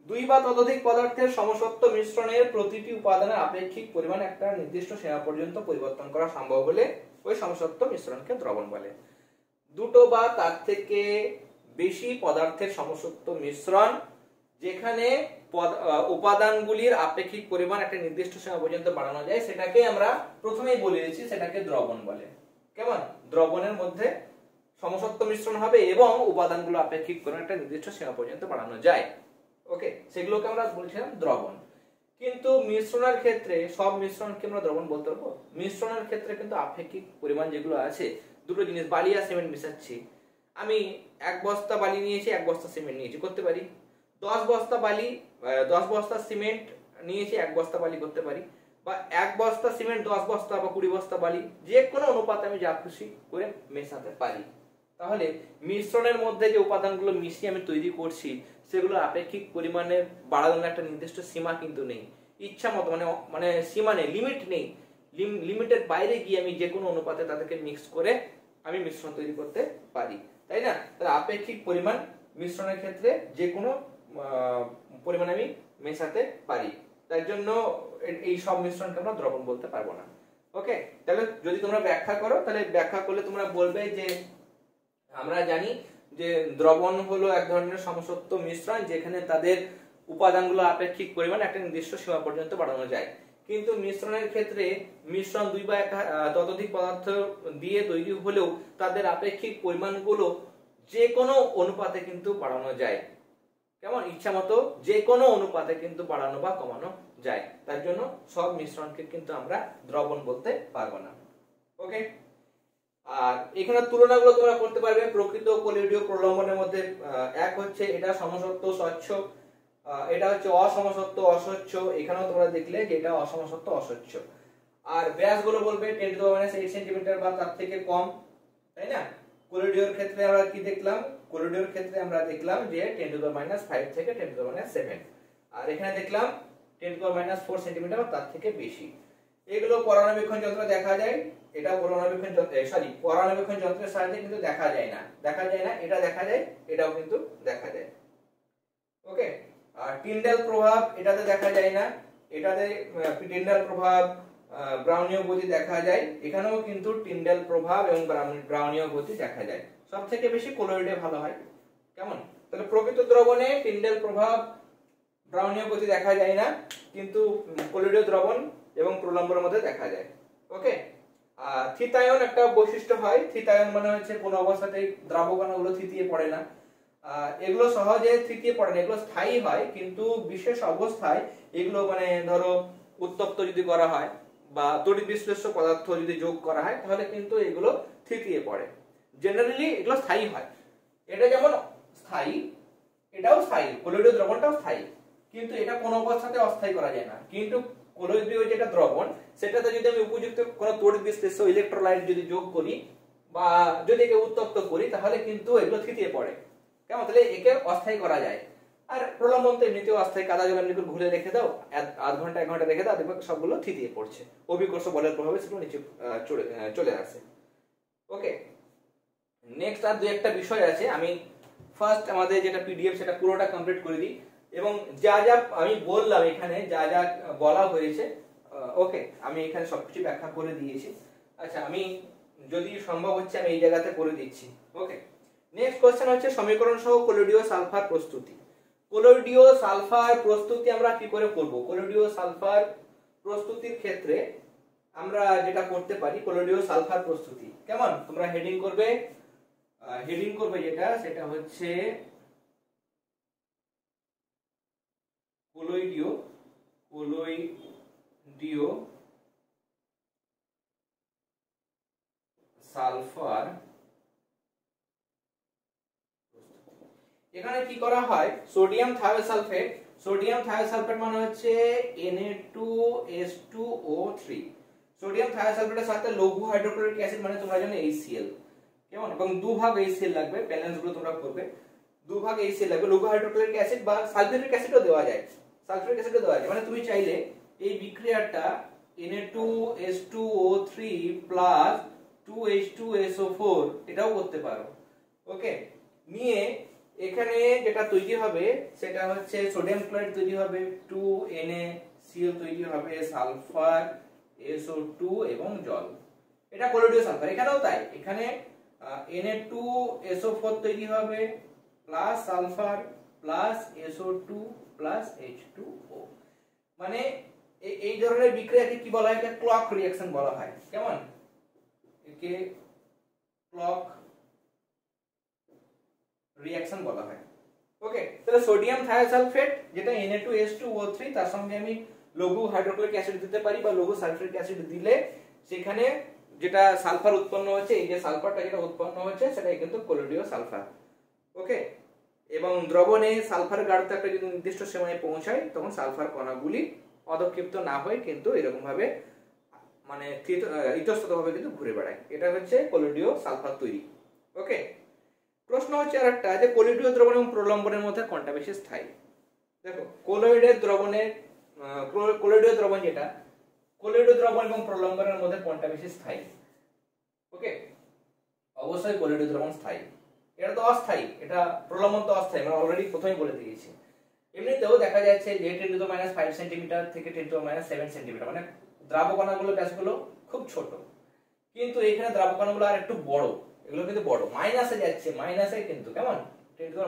দুই বা ততোধিক পদার্থের সমসত্ব মিশ্রণের প্রতিটি উপাদানের আপেক্ষিক পরিমাণ একটা নির্দিষ্ট সীমা পর্যন্ত পরিবর্তন করা সম্ভব হলে ওই সমসত্ব মিশ্রণকে দ্রবণ বলে। দুটো বা তার থেকে বেশি পদার্থের সমসত্ব মিশ্রণ, যেখানে উপাদানগুলির আপেক্ষিক পরিমাণ একটা নির্দিষ্ট সীমা পর্যন্ত বাড়ানো যায়, সেটাকে আমরা প্রথমেই বলে দিয়েছি, সেটাকে দ্রবণ বলে। কেমন? দ্রবণের মধ্যে সমসত্ব মিশ্রণ হবে এবং উপাদানগুলো আপেক্ষিক পরিমাণ একটা নির্দিষ্ট সীমা পর্যন্ত বাড়ানো যায়। ওকে, সেগুলোকে আমরা বলছিলাম দ্রবণ। কিন্তু মিশ্রণের ক্ষেত্রে সব মিশ্রণকে আমরা দ্রবণ বলতে পারবো? মিশ্রণের ক্ষেত্রে কিন্তু আপেক্ষিক পরিমাণ যেগুলো আছে, দুটো জিনিস, বালি আর সিমেন্ট মিশাচ্ছি, আমি 1 বস্তা বালি নিয়েছি, 1 বস্তা সিমেন্ট নিয়েছি, করতে পারি। 10 বস্তা সিমেন্ট নিয়েছি, 1 বস্তা বালি করতে পারি। বা 1 বস্তা সিমেন্ট 10 বস্তা বা 20 বস্তা বালি, যে কোনো অনুপাতে আমি যা খুশি করে মেশাতে পারি। তাহলে মিশ্রণের মধ্যে যে উপাদানগুলো মিশিয়ে আমি তৈরি করছি, সেগুলো আপেক্ষিক পরিমাণের বাড়ানোর একটা নির্দিষ্ট সীমা কিন্তু নেই। ইচ্ছা মতো, মানে সীমা নেই, লিমিট নেই। লিমিটের বাইরে গিয়ে আমি যে কোনো অনুপাতে তাদেরকে মিক্স করে আমি মিশ্রণ তৈরি করতে পারি, তাই না? তাহলে আপেক্ষিক পরিমাণ মিশ্রণের ক্ষেত্রে যে কোনো পরিমাণ আমি মেশাতে পারি। তার জন্য এই সব মিশ্রণকে আমরা দ্রবণ বলতে পারবো না। ওকে, তাহলে যদি তোমরা ব্যাখ্যা করো, তাহলে ব্যাখ্যা করলে তোমরা বলবে যে আমরা জানি যে দ্রবণ হলো এক ধরনের সমসত্ব মিশ্রণ, যেখানে তাদের উপাদানগুলো আপেক্ষিক পরিমাণ একটা নির্দিষ্ট সীমা পর্যন্ত বাড়ানো যায়। কিন্তু মিশ্রণের ক্ষেত্রে মিশ্রণ দুই বা ততোধিক পদার্থ দিয়ে তৈরি হলেও তাদের আপেক্ষিক পরিমাণগুলো যে কোনো অনুপাতে কিন্তু বাড়ানো যায়। কেমন? ইচ্ছা মতো যে কোনো অনুপাতে কিন্তু বাড়ানো বা কমানো যায়। তার জন্য সব মিশ্রণকে কিন্তু আমরা দ্রবণ বলতে পারবো না। ওকে, আর এখানে তুলনাগুলো তোমরা করতে পারবে প্রকৃত কলিডীয় প্রলম্বনের মধ্যে। এক হচ্ছে এটা সমসত্ব স্বচ্ছ, এটা হচ্ছে অসমসত্ব অস্বচ্ছ। এখানেও তোমরা দেখলে যে এটা অসমসত্ব অস্বচ্ছ। আর ব্যাসগুলো বলবে 10⁻⁸ সেন্টিমিটার বা তার থেকে কম, তাই না? কলিডীয়র ক্ষেত্রে আমরা কি দেখলাম? কলিডীয়র ক্ষেত্রে আমরা দেখলাম যে 10⁻⁵ থেকে 10⁻⁷। আর এখানে দেখলাম 10⁻⁴ সেন্টিমিটার বা তার থেকে বেশি। এগুলো পরাণবীক্ষণ যন্ত্রে দেখা যায়। এটা পরাণবীক্ষণ যন্ত্রের সাহায্যে কিন্তু দেখা যায় না, এটা দেখা যায়, এটাও কিন্তু দেখা যায়। ওকে, আর টিন্ডাল প্রভাব এটাতে দেখা যায় না, এটাতে টিন্ডাল প্রভাব, ব্রাউনীয় গতি দেখা যায়। এখানেও কিন্তু টিন্ডাল প্রভাব এবং ব্রাউনীয় গতি দেখা যায়। সবথেকে বেশি কলোয়েডে ভালো হয়। কেমন? তাহলে প্রকৃত দ্রবণে টিন্ডাল প্রভাব, ব্রাউনীয় গতি দেখা যায় না, কিন্তু কলোয়েডীয় দ্রবণ এবং প্রলম্বনের মধ্যে দেখা যায়। ওকে, আর থিতায়ন একটা বৈশিষ্ট্য হয়। থিতায়ন মানে হচ্ছে কোনো অবস্থাতেই দ্রাবকণাগুলো থিতিয়ে পড়ে না। এগুলো সহজে তৃতীয় পড়ে না, এগুলো স্থায়ী হয়, কিন্তু বিশেষ অবস্থায় এগুলো মানে ধরো উত্তপ্ত যদি করা হয় বা তড়িৎ বিশ্লেষ্য পদার্থ যদি যোগ করা হয় তাহলে কিন্তু এগুলো তৃতীয় পড়ে। জেনারেলি এগুলো স্থায়ী হয়। এটা যেমন স্থায়ী, এটাও স্থায়ী, কলোয়েডীয় দ্রবণটাও স্থায়ী, কিন্তু এটা কোনো অবস্থাতে অস্থায়ী করা যায় না। কিন্তু কলোয়েডীয় যেটা দ্রবণ সেটাতে যদি আমি উপযুক্ত কোনো তড়িৎ বিশ্লেষ্য ইলেকট্রোলাইট যদি যোগ করি বা যদি একে উত্তপ্ত করি তাহলে কিন্তু এগুলো তৃতীয় পড়ে। কেমন? তাহলে একে অস্থায়ী করা যায়। আর প্রলম্বন তো এমনিতেও অস্থায়ী, কাদা জল এমনি ঘুরে রেখে দাও, আধ ঘন্টা 1 ঘন্টা রেখে দাও, দেখবে সবগুলো তৃতীয় পড়ছে, অভিকর্ষ বলের প্রভাবে সেগুলো নিচে চলে আসে। ওকে, নেক্সট আর দুই একটা বিষয় আছে, আমি ফার্স্ট আমাদের যেটা পিডিএফ সেটা পুরোটা কমপ্লিট করে দিই এবং যা যা আমি বললাম এখানে যা যা বলা হয়েছে ওকে আমি এখানে সবকিছু ব্যাখ্যা করে দিয়েছি। আচ্ছা, আমি যদি সম্ভব হচ্ছে আমি এই জায়গাতে করে দিচ্ছি। ওকে, নেক্সট কোশ্চেন হচ্ছে সমীকরণ সহ কলোয়েডীয় সালফার প্রস্তুতি। কলোয়েডীয় সালফার প্রস্তুতি আমরা কি করে করব? কলোয়েডীয় সালফার প্রস্তুতির ক্ষেত্রে আমরা যেটা করতে পারি, কলোয়েডীয় সালফার প্রস্তুতি কেমন, তোমরা হেডিং করবে যেটা সেটা হচ্ছে কলোয়েডীয় সালফার। এখানে কি করা হয়, সোডিয়াম থায়োসালফেট মানে হচ্ছে Na2H2O3। সোডিয়াম থায়োসালফেটের সাথে লঘু হাইড্রোক্লোরিক অ্যাসিড মানে তোমরা জানো HCl, কেমন, এবং 2 ভাগ HCl লাগবে, ব্যালেন্স গুলো তোমরা করবে, 2 ভাগ HCl লাগবে। লঘু হাইড্রোক্লোরিক অ্যাসিড বা সালফিউরিক অ্যাসিডও দেওয়া যায়, মানে তুমি চাইলে এই বিক্রিয়াটা Na2H2O3 প্লাস 2H2SO4 এটাও করতে পারো। ওকে, নিয়ে এখানে যেটা তৈরি হবে সেটা হচ্ছে সোডিয়াম ক্লোরাইড তৈরি হবে, 2NaCl তৈরি হবে, সালফার SO2 এবং জল, এটা কলোয়েডীয় সালফার। এখানেও তাই, এখানে Na2SO4 তৈরি হবে plus sulphur plus SO2 plus H2O। মানে এই ধরনের বিক্রিয়াকে কি বলা হয়? এটা ক্লক রিঅ্যাকশন বলা হয়। কেমন? একে ক্লক রিঅ্যাকশন বলা হয়। ওকে, তাহলে সোডিয়াম থায়োসালফেট যেটা Na2H2O3 তার সঙ্গে আমি লঘু হাইড্রোক্লোরিক অ্যাসিড দিতে পারি বা লঘু সালফিউরিক অ্যাসিড দিলে সেখানে যেটা সালফার উৎপন্ন হচ্ছে, এই যে সালফারটা যেটা উৎপন্ন হচ্ছে সেটাই কিন্তু কলোয়েডীয় সালফার। ওকে, এবং দ্রবণে সালফারের গাঢ়তা একটা যদি নির্দিষ্ট সীমায় পৌঁছায় তখন সালফার কণাগুলি অধক্ষিপ্ত না হয় কিন্তু এরকম ভাবে মানে ইতস্ততভাবে কিন্তু ঘুরে বেড়ায়। এটা হচ্ছে কলোয়েডীয় সালফার তৈরি। ওকে, প্রশ্ন হচ্ছে আরেকটা যে কলোয়েডীয় দ্রবণ এবং প্রলম্বনের মধ্যে কোনটা বেশি স্থায়ী? দেখো, কলোয়েডীয় দ্রবণ যেটা, কলোয়েডীয় দ্রবণ এবং প্রলম্বনের মধ্যে কোনটা বেশি স্থায়ী? ওকে, অবশ্যই কলোয়েডীয় দ্রবণ স্থায়ী। এটা তো অস্থায়ী, এটা প্রলম্বন তো অস্থায়ী, আমরা অলরেডি প্রথমেই বলে দিয়েছি। এমনিতেও দেখা যাচ্ছে যে 10⁻5 সেন্টিমিটার থেকে 10⁻7 সেন্টিমিটার, মানে দ্রাবকণাগুলো ব্যাসগুলো খুব ছোট, কিন্তু এখানে দ্রাবকণাগুলো আর একটু বড়, এগুলো কিন্তু বড়, মাইনাসে যাচ্ছে, মাইনাসে কিন্তু কেমন 10⁻⁻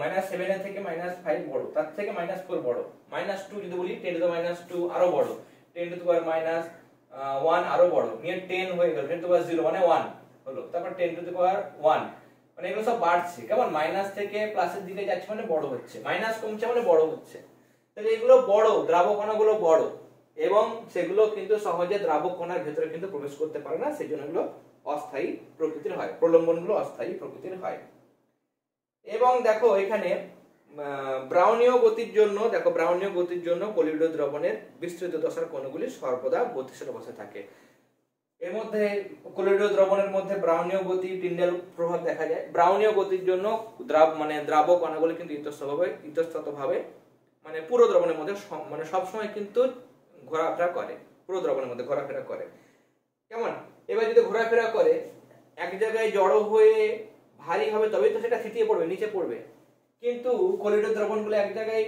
মানে -7 এর থেকে -5 বড়, তার থেকে -4 বড়, -2 যদি বলি 10⁻2 আরো বড়, 10⁻1 আরো বড়, নিয়ে 10 হয়ে গেল, 10⁻0 মানে 1 হলো, তারপর 10⁻1 মানে এগুলো সব বাড়ছে, কেমন মাইনাস থেকে প্লাসের দিকে যাচ্ছে মানে বড় হচ্ছে, মাইনাস কমছে মানে বড় হচ্ছে। তাহলে এগুলো বড়, দ্রাবকণাগুলো বড় এবং সেগুলো কিন্তু সহজে দ্রাবক কণার ভেতরে কিন্তু প্রবেশ করতে পারে না, সেজন্য এগুলো অস্থায়ী প্রকৃতির হয়, প্রলম্বনগুলো অস্থায়ী প্রকৃতির হয়। এবং দেখো এখানে ব্রাউনীয় গতির জন্য কলোয়েডীয় দ্রবণের বিস্তৃত দশার কণাগুলি সর্বদা গতিশীল অবস্থায় থাকে। এর মধ্যে কলোয়েডীয় দ্রবণের মধ্যে ব্রাউনীয় গতি, টিন্ডাল প্রভাব দেখা যায়। ব্রাউনীয় গতির জন্য দ্রাবক কণাগুলি কিন্তু ইতস্ততভাবে মানে পুরো দ্রবণের মধ্যে মানে সব সময় কিন্তু ঘোরাফেরা করে, পুরো দ্রবণের মধ্যে ঘোরাফেরা করে। কেমন? এবার যদি ঘোরাফেরা করে এক জায়গায় জড়ো হয়ে ভারী হবে তবেই তো সেটা থিতিয়ে পড়বে, নিচে পড়বে, কিন্তু কলোয়েডীয় দ্রবণগুলো এক জায়গায়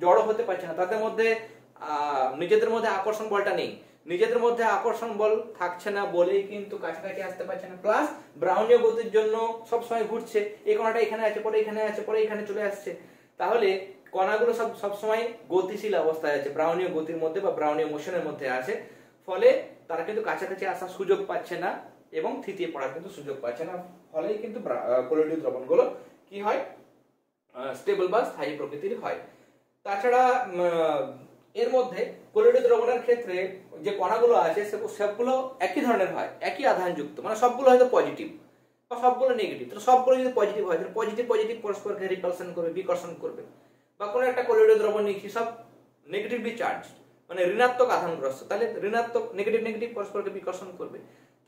জড়ো হতে পারছে না, তাদের মধ্যে নিজেদের মধ্যে আকর্ষণ বলটা নেই, নিজেদের মধ্যে আকর্ষণ বল থাকছে না বলেই কিন্তু কাছাকাছি আসতে পারছে না, প্লাস ব্রাউনীয় গতির জন্য সবসময় ঘুরছে, এই কণাটা এখানে আছে, পরে এখানে আছে, পরে এখানে চলে আসছে, তাহলে কণাগুলো সব সময় গতিশীল অবস্থায় আছে, ব্রাউনীয় গতির মধ্যে বা ব্রাউনীয় মোশনের মধ্যে আছে, ফলে তারা কিন্তু কাছাকাছি আসার সুযোগ পাচ্ছে না এবং থিতিয়ে পড়ার কিন্তু সুযোগ পাচ্ছে না, ফলেই কিন্তু কলোয়েডীয় দ্রবণগুলো কি হয়, স্টেবল বা স্থায়ী প্রকৃতির হয়। তাছাড়া এর মধ্যে কলোয়েডীয় দ্রবণের ক্ষেত্রে যে কণাগুলো আছে সবগুলো একই ধরনের হয়, একই আধানযুক্ত, মানে সবগুলো হয়তো পজিটিভ বা সবগুলো নেগেটিভ। তো সবগুলো যদি পজিটিভ হয় তাহলে পজিটিভ পজিটিভ পরস্পরকে রিপালশন করবে, বিকর্ষণ করবে। বা কোনো একটা কলোয়েডীয় দ্রবণ নিচ্ছি, সব নেগেটিভলি চার্জ, মানে ঋণাত্মক আধানগ্রস্ত, তাহলে ঋণাত্মক নেগেটিভ নেগেটিভ পরস্পরকে বিকর্ষণ করবে।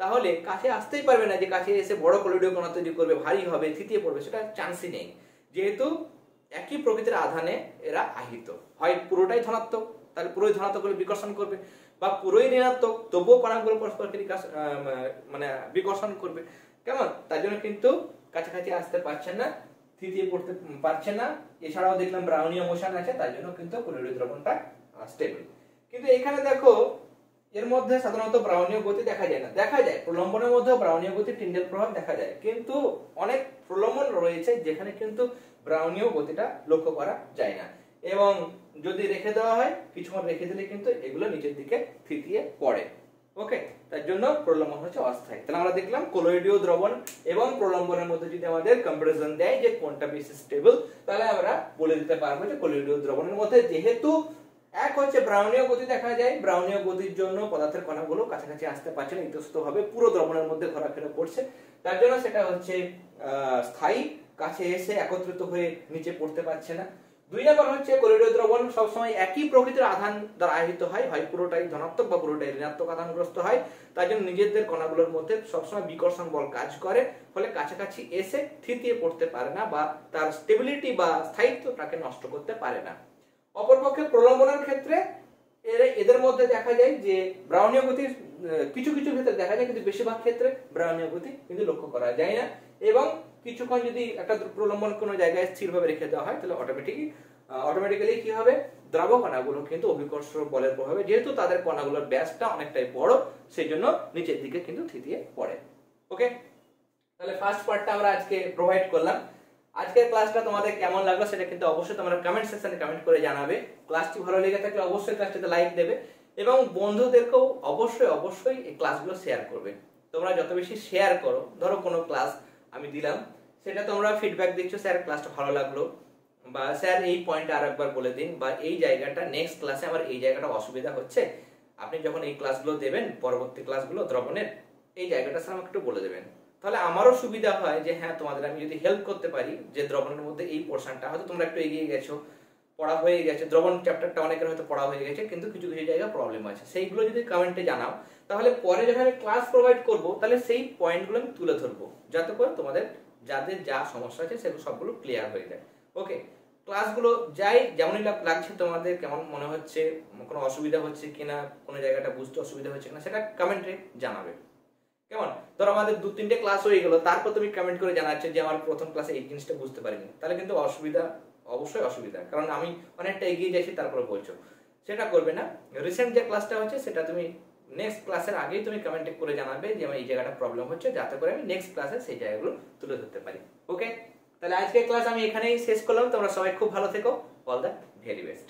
তাহলে কাছে আসতেই পারবে না, যে কাছে এসে বড় কলোয়েডীয় কণা তৈরি করবে, ভারী হবে, থিতিয়ে পড়বে, সেটা চান্সই নেই, যেহেতু একই প্রকৃতির আধানে এরা আহিত। হয় পুরোটাই ধনাত্মক, তাহলে পুরোই ধনাত্মক হলে বিকর্ষণ করবে, বা পুরোই ঋণাত্মক তবুও কণাগুলো পরস্পরকে মানে বিকর্ষণ করবে। কেমন? তার জন্য কিন্তু কাছাকাছি আসতে পারছে না, থিতিয়ে পড়তে পারছে না। এছাড়াও দেখলাম ব্রাউনীয় মোশন আছে, তার জন্য কিন্তু কলোয়েডীয় দ্রবণটা স্টেবল। কিন্তু এখানে দেখো এর মধ্যে সাধারণত ব্রাউনীয় গতি দেখা যায় না, দেখা যায় প্রলম্বনের মধ্যেও ব্রাউনীয় গতি, টিন্ডেল প্রভাব দেখা যায়, কিন্তু অনেক প্রলম্বন রয়েছে যেখানে কিন্তু ব্রাউনীয় গতিটা লক্ষ্য করা যায় না। এবং যদি রেখে দেওয়া হয়, কিছুক্ষণ রেখে দিলে কিন্তু এগুলো নিচের দিকে থিতিয়ে পড়ে। ওকে, তার জন্য প্রলম্বন হচ্ছে অস্থায়ী। তাহলে আমরা দেখলাম কলোয়েডীয় দ্রবণ এবং প্রলম্বনের মধ্যে যদি আমাদের কম্পারিজন দেয় যে কোনটা বেশি স্টেবল, তাহলে আমরা বলে দিতে পারবো যে কলোয়েডীয় দ্রবণের মধ্যে যেহেতু এক হচ্ছে ব্রাউনীয় গতি দেখা যায়, ব্রাউনীয় গতির জন্য পদার্থের কণাগুলো কাছাকাছি আসতে পারছে না, ইতস্তভাবে পুরো দ্রবণের মধ্যে ঘোরাফেরা করছে, তার জন্য সেটা হচ্ছে স্থায়ী, কাছে এসে একত্রিত হয়ে নিচে পড়তে পারছে না। দুই নম্বর হচ্ছে কলোয়েডীয় দ্রবণ সবসময় একই প্রকৃতির আধান দ্বারা আহিত হয়, হয় পুরোটাই ধনাত্মক বা পুরোটাই ঋণাত্মক আধানগ্রস্ত হয়, তার জন্য নিজেদের কণাগুলোর মধ্যে সবসময় বিকর্ষণ বল কাজ করে, ফলে কাছাকাছি এসে থিতিয়ে পড়তে পারে না বা তার স্টেবিলিটি বা স্থায়িত্বটাকে নষ্ট করতে পারে না। অপরপক্ষে প্রলম্বনের ক্ষেত্রে এদের মধ্যে দেখা যায় যে ব্রাউনীয় গতির কিছু কিছু ক্ষেত্রে দেখা যায়, কিন্তু বেশিরভাগ ক্ষেত্রে ব্রাউনীয় গতি কিন্তু লক্ষ্য করা যায় না। এবং কিছুক্ষণ যদি একটা প্রলম্বন কোনো জায়গায় স্থিরভাবে রেখে দেওয়া হয়, তাহলে অটোমেটিক্যালি কি হবে, দ্রব কণাগুলো কিন্তু অভিকর্ষ বলের প্রভাবে, যেহেতু তাদের কণাগুলোর ব্যাসটা অনেকটাই বড়, সেই জন্য নিচের দিকে কিন্তু থিতিয়ে পড়ে। ওকে, তাহলে ফার্স্ট পার্টটা আমরা আজকে প্রোভাইড করলাম। আজকের ক্লাসটা তোমাদের কেমন লাগলো সেটা কিন্তু অবশ্যই তোমরা কমেন্ট সেকশনে কমেন্ট করে জানাবে। ক্লাসটি ভালো লেগে থাকলে অবশ্যই ক্লাসটিতে লাইক দেবে এবং বন্ধুদেরকেও অবশ্যই এই ক্লাসগুলো শেয়ার করবে। তোমরা যত বেশি শেয়ার করো, ধরো কোনো ক্লাস আমি দিলাম, সেটা তোমরা ফিডব্যাক দিচ্ছ, স্যার ক্লাসটা ভালো লাগলো, বা স্যার এই পয়েন্টটা আরেকবার বলে দিন, বা এই জায়গাটা নেক্সট ক্লাসে আমার এই জায়গাটা অসুবিধা হচ্ছে, আপনি যখন এই ক্লাসগুলো দেবেন, পরবর্তী ক্লাসগুলো দ্রবণের, এই জায়গাটা স্যার আমাকে একটু বলে দেবেন। তাহলে আমারও সুবিধা হয় যে হ্যাঁ, তোমাদের আমি যদি হেল্প করতে পারি, যে দ্রবণের মধ্যে এই পোর্শনটা হয়তো তোমরা একটু এগিয়ে গেছো, পড়া হয়ে গেছে, দ্রবণ চ্যাপ্টারটা অনেকের হয়তো পড়া হয়ে গেছে, কিন্তু কিছু কিছু জায়গায় প্রবলেম আছে, সেইগুলো যদি কমেন্টে জানাও, তাহলে পরে যখন আমি ক্লাস প্রোভাইড করবো, তাহলে সেই পয়েন্টগুলো আমি তুলে ধরবো, যাতে করে তোমাদের যাদের যা সমস্যা আছে সেগুলো সবগুলো ক্লিয়ার হয়ে যায়। ওকে, ক্লাসগুলো যাই যেমনই লাগছে, তোমাদের কেমন মনে হচ্ছে, কোনো অসুবিধা হচ্ছে কিনা, কোনো জায়গাটা বুঝতে অসুবিধা হচ্ছে কিনা, সেটা কমেন্টে জানাবে। কেমন? ধরো আমাদের 2-3টে ক্লাস হয়ে গেল, তারপর তুমি কমেন্ট করে জানাচ্ছ যে আমার প্রথম ক্লাসে এই জিনিসটা বুঝতে পারিনি, তাহলে কিন্তু অবশ্যই অসুবিধা, কারণ আমি অনেকটা এগিয়ে যাচ্ছি তারপরে বলছো, সেটা করবে না। রিসেন্ট যে ক্লাসটা হচ্ছে সেটা তুমি নেক্সট ক্লাসের আগেই তুমি কমেন্ট করে জানাবে যে আমার এই জায়গাটা প্রবলেম হচ্ছে, যাতে করে আমি নেক্সট ক্লাসে সেই জায়গাগুলো তুলে ধরতে পারি। ওকে, তাহলে আজকের ক্লাস আমি এখানেই শেষ করলাম। তোমরা সবাই খুব ভালো থেকো। All the very best.